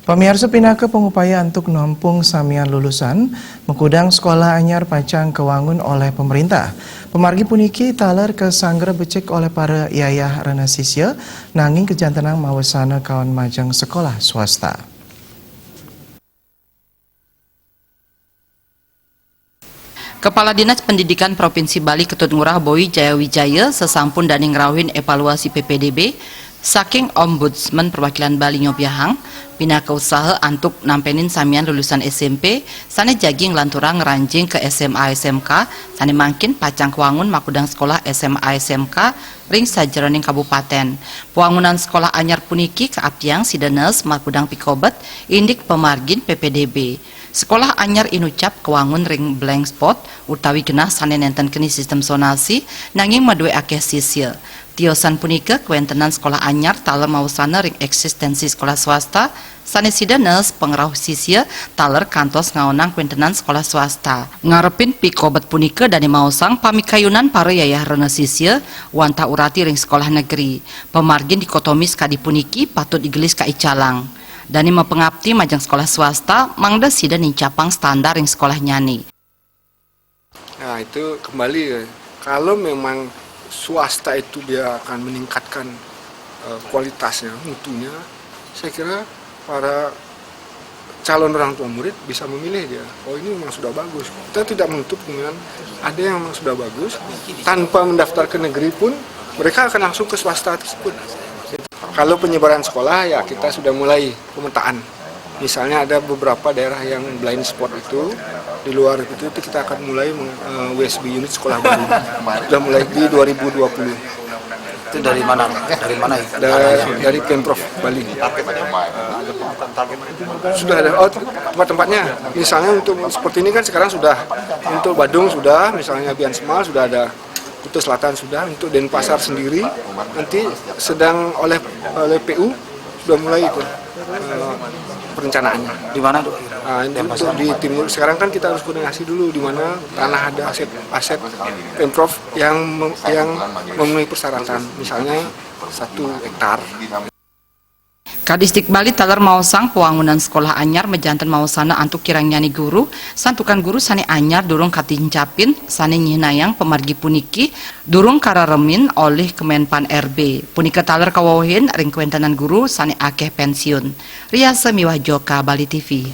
Pemirsa pinaka pengupaya untuk nampung samian lulusan, mengkudang sekolah anyar pacang kewangun oleh pemerintah. Pemargi puniki taler ke sanggra becek oleh para yayah rana sisya, nanging kejantanang mawasana kawan majang sekolah swasta. Kepala Dinas Pendidikan Provinsi Bali Ketut Ngurah Boy Jayawijaya sesampun daning rawin evaluasi PPDB saking Ombudsman Perwakilan Bali Nyobyahang pinaka usaha untuk nampenin samian lulusan SMP sane jaging lanturang ranjing ke SMA SMK sane mangkin pacang kewangun makudang sekolah SMA SMK ring sajeroning kabupaten. Puangunan sekolah anyar puniki keapiang sidenes makudang pikobet indik pemargin PPDB. Sekolah anyar inucap kewangun ring blank spot utawi genah sane nenten keni sistem sonasi nanging madue akeh sisya. Tiosan punika kewentenan sekolah anyar taler mausana ring eksistensi sekolah swasta sane sidanes pengerau sisya taler kantos ngaonang kewentenan sekolah swasta. Ngarepin pikobet punika dani mausang pamikayunan para yayah rena sisya wanta urati ring sekolah negeri. Pemargin dikotomis kadi puniki patut digelis ka icalang. Dani mapengabdi majang sekolah swasta mangda sida nincapang standar yang sekolah nyani. Nah itu kembali kalau memang swasta itu dia akan meningkatkan kualitasnya, mutunya, saya kira para calon orang tua murid bisa memilih dia. Oh ini memang sudah bagus. Kita tidak menutup dengan ada yang memang sudah bagus, tanpa mendaftar ke negeri pun mereka akan langsung ke swasta tersebut. Kalau penyebaran sekolah ya kita sudah mulai pemetaan. Misalnya ada beberapa daerah yang blind spot itu di luar itu kita akan mulai WSB unit sekolah baru. Sudah mulai di 2020. Itu dari mana? Dari Pemprov Bali. Sudah ada tempat-tempatnya. Misalnya untuk seperti ini kan sekarang sudah untuk Badung sudah, misalnya Bian Semal sudah ada. Kuta Selatan sudah, untuk Denpasar sendiri nanti sedang oleh PU sudah mulai itu perencanaannya. Di mana tuh? Untuk di timur sekarang kan kita harus koordinasi dulu di mana tanah ada aset Pemprov yang memenuhi persyaratan, misalnya 1 hektar. Kadistik Bali taler mausang puangunan sekolah anyar mejantan mausana antuk kirang nyani guru santukan guru sane anyar durung katincapin sane nyihnayang pemargi puniki durung kararemin oleh Kemenpan RB punika taler kawawahin ring kuentanan guru sane akeh pensiun. Riasa Miwah Joka, Bali TV.